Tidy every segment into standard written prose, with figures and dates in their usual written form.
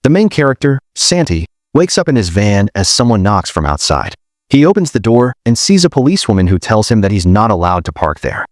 The main character, Santi, wakes up in his van as someone knocks from outside. He opens the door and sees a policewoman who tells him that he's not allowed to park there.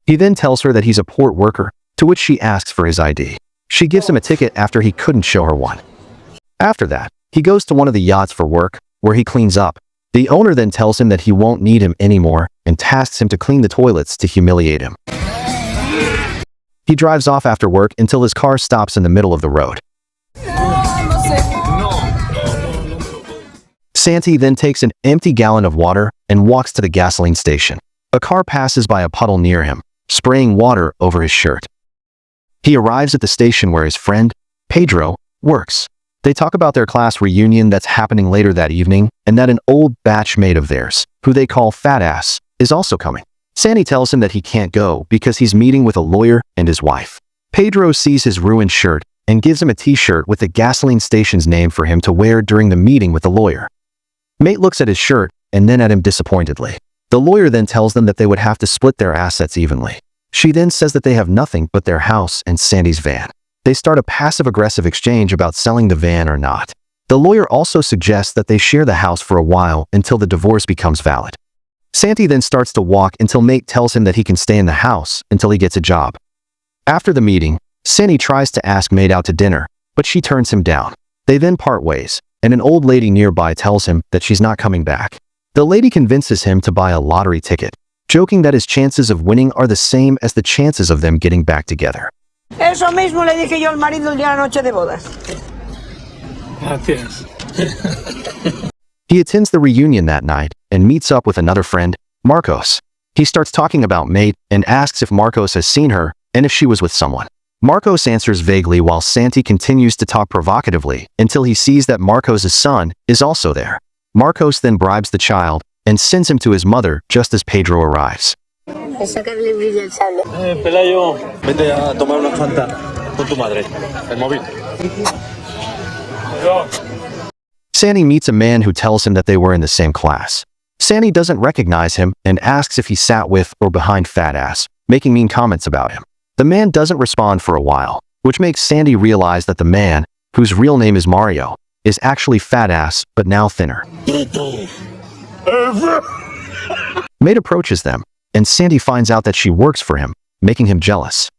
He then tells her that he's a port worker, to which she asks for his ID. She gives him a ticket after he couldn't show her one. After that, he goes to one of the yachts for work, where he cleans up. The owner then tells him that he won't need him anymore and tasks him to clean the toilets to humiliate him. He drives off after work until his car stops in the middle of the road. Santi then takes an empty gallon of water and walks to the gasoline station. A car passes by a puddle near him, spraying water over his shirt. He arrives at the station where his friend, Pedro, works. They talk about their class reunion that's happening later that evening and that an old batchmate of theirs, who they call Fat Ass, is also coming. Santi tells him that he can't go because he's meeting with a lawyer and his wife. Pedro sees his ruined shirt and gives him a t-shirt with the gasoline station's name for him to wear during the meeting with the lawyer. Mate looks at his shirt and then at him disappointedly. The lawyer then tells them that they would have to split their assets evenly. She then says that they have nothing but their house and Santi's van. They start a passive-aggressive exchange about selling the van or not. The lawyer also suggests that they share the house for a while until the divorce becomes valid. Santi then starts to walk until Mate tells him that he can stay in the house until he gets a job. After the meeting, Santi tries to ask Mate out to dinner, but she turns him down. They then part ways, and an old lady nearby tells him that she's not coming back. The lady convinces him to buy a lottery ticket, joking that his chances of winning are the same as the chances of them getting back together. Eso mismo le dije yo al marido el día de la noche de bodas. Gracias. He attends the reunion that night and meets up with another friend, Marcos. He starts talking about Mate and asks if Marcos has seen her and if she was with someone. Marcos answers vaguely while Santi continues to talk provocatively until he sees that Marcos' son is also there. Marcos then bribes the child and sends him to his mother just as Pedro arrives. Pelayo, vete a tomar una fanta con tu madre. El móvil. Santi meets a man who tells him that they were in the same class. Santi doesn't recognize him and asks if he sat with or behind Fat Ass, making mean comments about him. The man doesn't respond for a while, which makes Santi realize that the man, whose real name is Mario, is actually Fat Ass but now thinner. Mate approaches them, and Santi finds out that she works for him, making him jealous.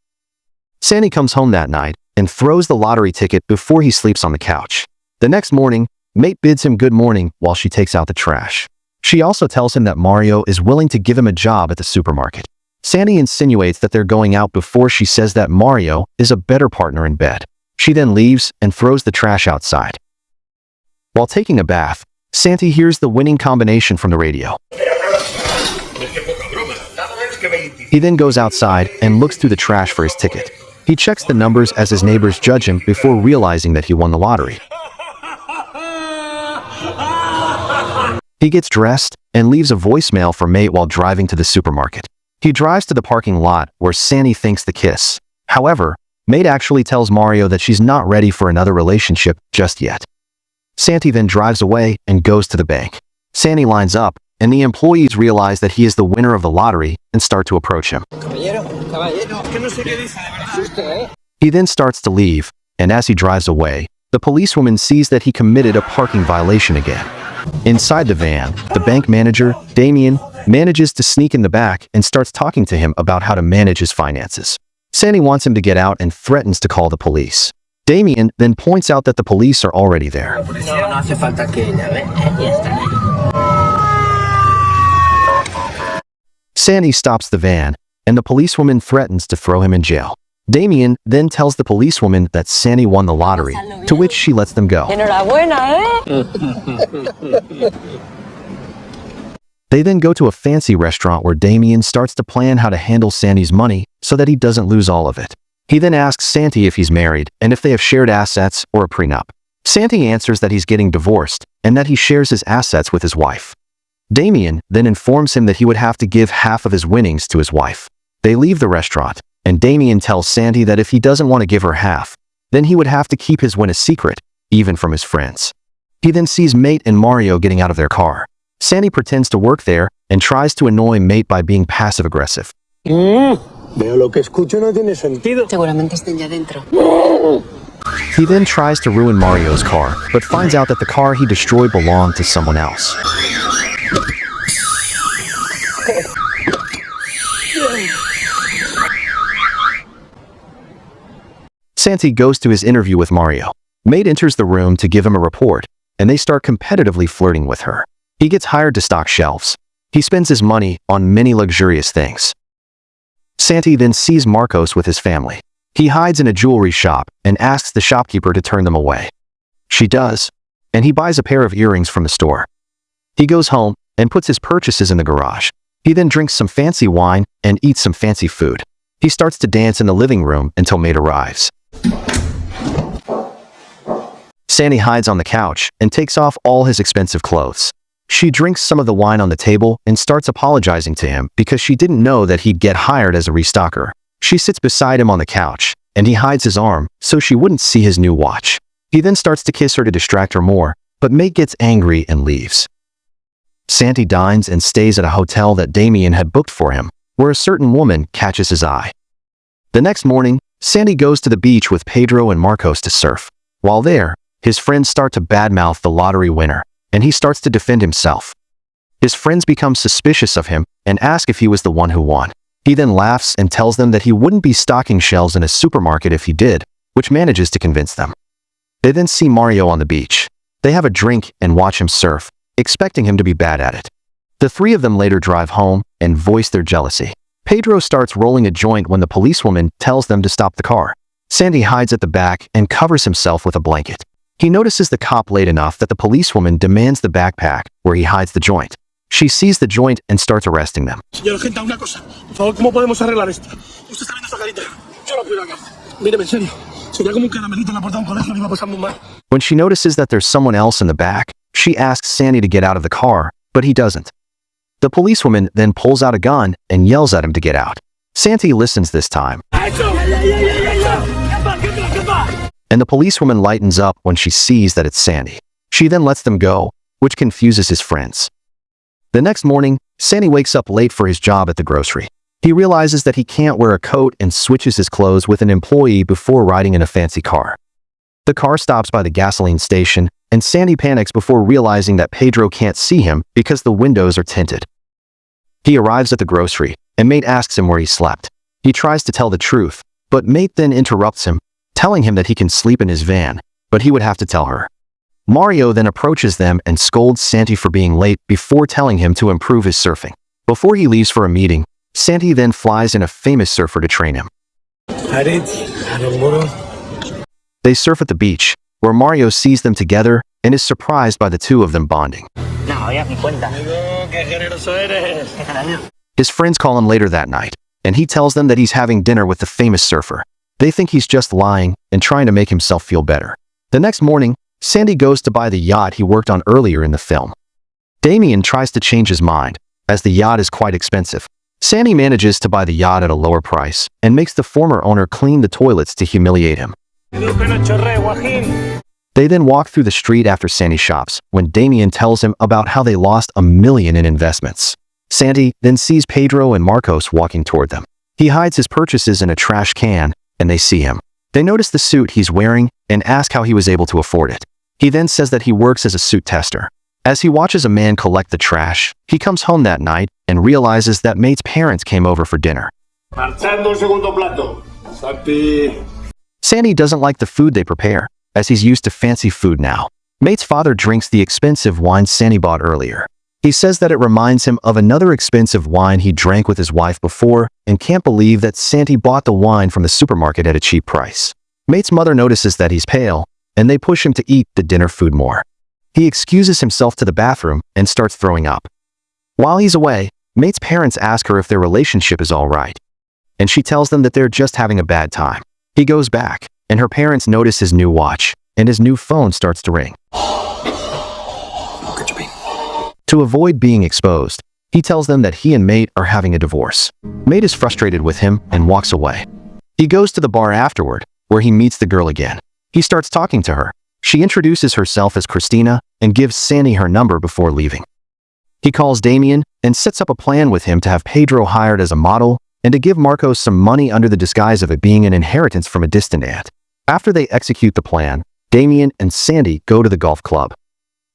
Santi comes home that night and throws the lottery ticket before he sleeps on the couch. The next morning, Mate bids him good morning while she takes out the trash. She also tells him that Mario is willing to give him a job at the supermarket. Santi insinuates that they're going out before she says that Mario is a better partner in bed. She then leaves and throws the trash outside. While taking a bath, Santi hears the winning combination from the radio. He then goes outside and looks through the trash for his ticket. He checks the numbers as his neighbors judge him before realizing that he won the lottery. He gets dressed and leaves a voicemail for Mate while driving to the supermarket. He drives to the parking lot where Santi thinks the kiss. However, Mate actually tells Mario that she's not ready for another relationship just yet. Santi then drives away and goes to the bank. Santi lines up, and the employees realize that he is the winner of the lottery and start to approach him. He then starts to leave, and as he drives away, the policewoman sees that he committed a parking violation again. Inside the van, the bank manager, Damián, manages to sneak in the back and starts talking to him about how to manage his finances. Santi wants him to get out and threatens to call the police. Damián then points out that the police are already there. Santi stops the van, and the policewoman threatens to throw him in jail. Damián then tells the policewoman that Santi won the lottery, to which she lets them go. They then go to a fancy restaurant where Damián starts to plan how to handle Santi's money so that he doesn't lose all of it. He then asks Santi if he's married and if they have shared assets or a prenup. Santi answers that he's getting divorced and that he shares his assets with his wife. Damián then informs him that he would have to give half of his winnings to his wife. They leave the restaurant, and Damián tells Santi that if he doesn't want to give her half, then he would have to keep his win a secret, even from his friends. He then sees Mate and Mario getting out of their car. Santi pretends to work there and tries to annoy Mate by being passive-aggressive. Veo lo que escucho no tiene sentido. Seguramente estén ya dentro. He then tries to ruin Mario's car, but finds out that the car he destroyed belonged to someone else. Santi goes to his interview with Mario. Maite enters the room to give him a report, and they start competitively flirting with her. He gets hired to stock shelves. He spends his money on many luxurious things. Santi then sees Marcos with his family. He hides in a jewelry shop and asks the shopkeeper to turn them away. She does, and he buys a pair of earrings from the store. He goes home and puts his purchases in the garage. He then drinks some fancy wine and eats some fancy food. He starts to dance in the living room until Maite arrives. Santi hides on the couch and takes off all his expensive clothes. She drinks some of the wine on the table and starts apologizing to him because she didn't know that he'd get hired as a restocker. She sits beside him on the couch, and he hides his arm so she wouldn't see his new watch. He then starts to kiss her to distract her more, but Maite gets angry and leaves. Santi dines and stays at a hotel that Damián had booked for him, where a certain woman catches his eye. The next morning, Santi goes to the beach with Pedro and Marcos to surf. While there, his friends start to badmouth the lottery winner, and he starts to defend himself. His friends become suspicious of him and ask if he was the one who won. He then laughs and tells them that he wouldn't be stocking shelves in a supermarket if he did, which manages to convince them. They then see Mario on the beach. They have a drink and watch him surf, expecting him to be bad at it. The three of them later drive home and voice their jealousy. Pedro starts rolling a joint when the policewoman tells them to stop the car. Santi hides at the back and covers himself with a blanket. He notices the cop late enough that the policewoman demands the backpack where he hides the joint. She sees the joint and starts arresting them. Señor agente, una cosa. Por favor, ¿cómo podemos arreglar esto? Usted está viendo esa carita. Yo no puedo acá. Míreme, en serio. Sería como un caramelito en la puerta de un colegio, le iba a pasar muy mal. When she notices that there's someone else in the back, she asks Santi to get out of the car, but he doesn't. The policewoman then pulls out a gun and yells at him to get out. Santi listens this time, and the policewoman lightens up when she sees that it's Santi. She then lets them go, which confuses his friends. The next morning, Santi wakes up late for his job at the grocery. He realizes that he can't wear a coat and switches his clothes with an employee before riding in a fancy car. The car stops by the gasoline station, and Santi panics before realizing that Pedro can't see him because the windows are tinted. He arrives at the grocery, and Maite asks him where he slept. He tries to tell the truth, but Maite then interrupts him, telling him that he can sleep in his van, but he would have to tell her. Mario then approaches them and scolds Santi for being late before telling him to improve his surfing. Before he leaves for a meeting, Santi then flies in a famous surfer to train him. Aritz Aranburu. They surf at the beach, where Mario sees them together and is surprised by the two of them bonding. His friends call him later that night, and he tells them that he's having dinner with the famous surfer. They think he's just lying and trying to make himself feel better. The next morning, Santi goes to buy the yacht he worked on earlier in the film. Damián tries to change his mind, as the yacht is quite expensive. Santi manages to buy the yacht at a lower price and makes the former owner clean the toilets to humiliate him. They then walk through the street after Santi shops, when Damián tells him about how they lost $1 million in investments. Santi then sees Pedro and Marcos walking toward them. He hides his purchases in a trash can, and they see him. They notice the suit he's wearing and ask how he was able to afford it. He then says that he works as a suit tester. As he watches a man collect the trash, he comes home that night and realizes that Mate's parents came over for dinner. Santi doesn't like the food they prepare, as he's used to fancy food now. Mate's father drinks the expensive wine Santi bought earlier. He says that it reminds him of another expensive wine he drank with his wife before and can't believe that Santi bought the wine from the supermarket at a cheap price. Mate's mother notices that he's pale, and they push him to eat the dinner food more. He excuses himself to the bathroom and starts throwing up. While he's away, Mate's parents ask her if their relationship is all right, and she tells them that they're just having a bad time. He goes back, and her parents notice his new watch, and his new phone starts to ring. To avoid being exposed, he tells them that he and Maite are having a divorce. Maite is frustrated with him and walks away. He goes to the bar afterward, where he meets the girl again. He starts talking to her. She introduces herself as Christina and gives Santi her number before leaving. He calls Damián and sets up a plan with him to have Pedro hired as a model and to give Marcos some money under the disguise of it being an inheritance from a distant aunt. After they execute the plan, Damián and Santi go to the golf club.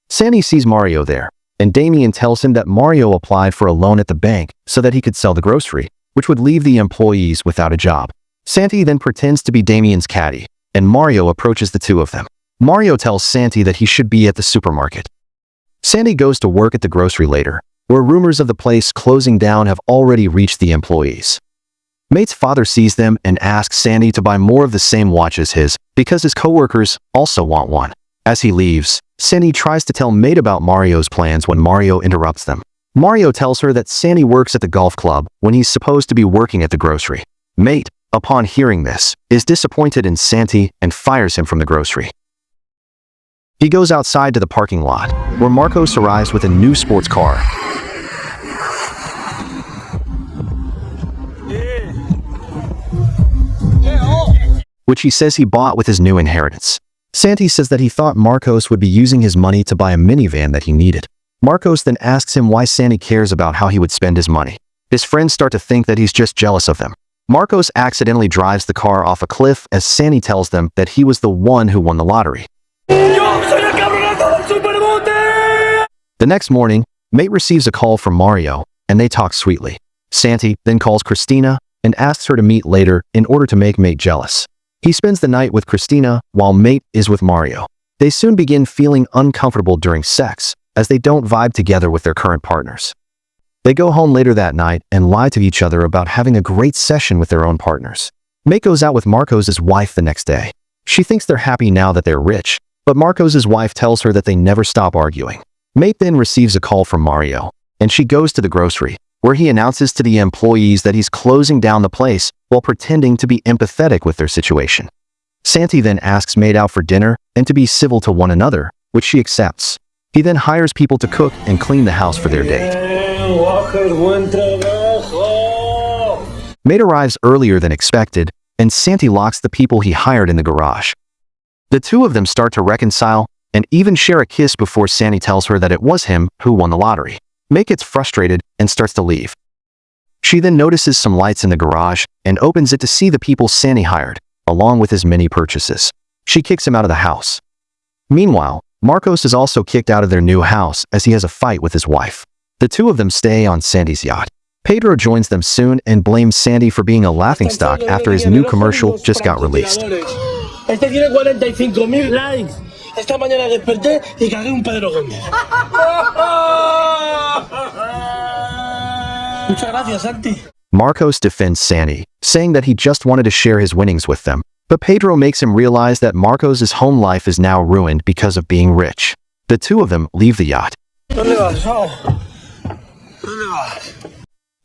Santi sees Mario there, and Damián tells him that Mario applied for a loan at the bank so that he could sell the grocery, which would leave the employees without a job. Santi then pretends to be Damián's caddy, and Mario approaches the two of them. Mario tells Santi that he should be at the supermarket. Santi goes to work at the grocery later, where rumors of the place closing down have already reached the employees. Mate's father sees them and asks Santi to buy more of the same watch as his because his coworkers also want one. As he leaves, Santi tries to tell Mate about Mario's plans when Mario interrupts them. Mario tells her that Santi works at the golf club when he's supposed to be working at the grocery. Mate, upon hearing this, is disappointed in Santi and fires him from the grocery. He goes outside to the parking lot, where Marcos arrives with a new sports car. Which he says he bought with his new inheritance. Santi says that he thought Marcos would be using his money to buy a minivan that he needed. Marcos then asks him why Santi cares about how he would spend his money. His friends start to think that he's just jealous of them. Marcos accidentally drives the car off a cliff as Santi tells them that he was the one who won the lottery. The next morning, Mate receives a call from Mario, and they talk sweetly. Santi then calls Christina and asks her to meet later in order to make Mate jealous. He spends the night with Christina while Mate is with Mario. They soon begin feeling uncomfortable during sex, as they don't vibe together with their current partners. They go home later that night and lie to each other about having a great session with their own partners. Mate goes out with Marcos' wife the next day. She thinks they're happy now that they're rich, but Marcos' wife tells her that they never stop arguing. Mate then receives a call from Mario, and she goes to the grocery, where he announces to the employees that he's closing down the place while pretending to be empathetic with their situation. Santi then asks Mate out for dinner and to be civil to one another, which she accepts. He then hires people to cook and clean the house for their date. Mate arrives earlier than expected, and Santi locks the people he hired in the garage. The two of them start to reconcile and even share a kiss before Santi tells her that it was him who won the lottery. Mate gets frustrated and starts to leave. She then notices some lights in the garage and opens it to see the people Santi hired, along with his many purchases. She kicks him out of the house. Meanwhile, Marcos is also kicked out of their new house as he has a fight with his wife. The two of them stay on Santi's yacht. Pedro joins them soon and blames Santi for being a laughingstock after his new commercial just got released. Este tiene 45,000 likes. Esta mañana desperté y cagué un Pedro Gómez. Muchas gracias, Santi. Marcos defends Santi, saying that he just wanted to share his winnings with them, but Pedro makes him realize that Marcos' home life is now ruined because of being rich. The two of them leave the yacht. ¿Dónde vas? ¿Dónde vas?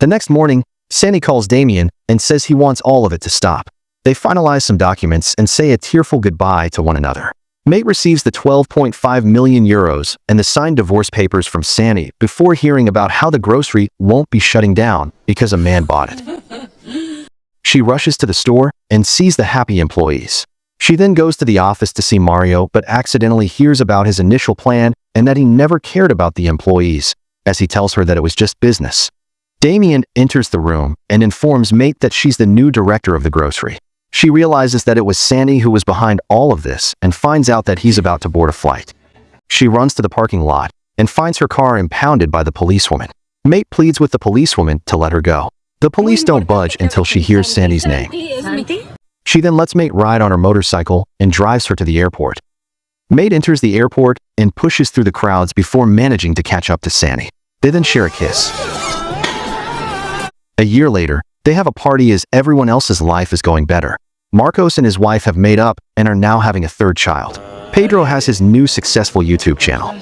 The next morning, Santi calls Damián and says he wants all of it to stop. They finalize some documents and say a tearful goodbye to one another. Mate receives the 12.5 million euros and the signed divorce papers from Santi before hearing about how the grocery won't be shutting down because a man bought it. She rushes to the store and sees the happy employees. She then goes to the office to see Mario but accidentally hears about his initial plan and that he never cared about the employees, as he tells her that it was just business. Damián enters the room and informs Mate that she's the new director of the grocery. She realizes that it was Santi who was behind all of this and finds out that he's about to board a flight. She runs to the parking lot and finds her car impounded by the policewoman. Mate pleads with the policewoman to let her go. The police don't budge until she hears Santi's name. She then lets Mate ride on her motorcycle and drives her to the airport. Mate enters the airport and pushes through the crowds before managing to catch up to Santi. They then share a kiss. A year later, they have a party as everyone else's life is going better. Marcos and his wife have made up and are now having a third child. Pedro has his new successful YouTube channel.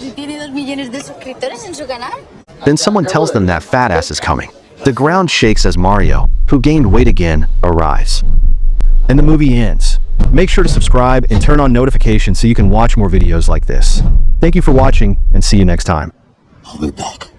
Then someone tells them that Fat Ass is coming. The ground shakes as Mario, who gained weight again, arrives. And the movie ends. Make sure to subscribe and turn on notifications so you can watch more videos like this. Thank you for watching and see you next time. I'll be back.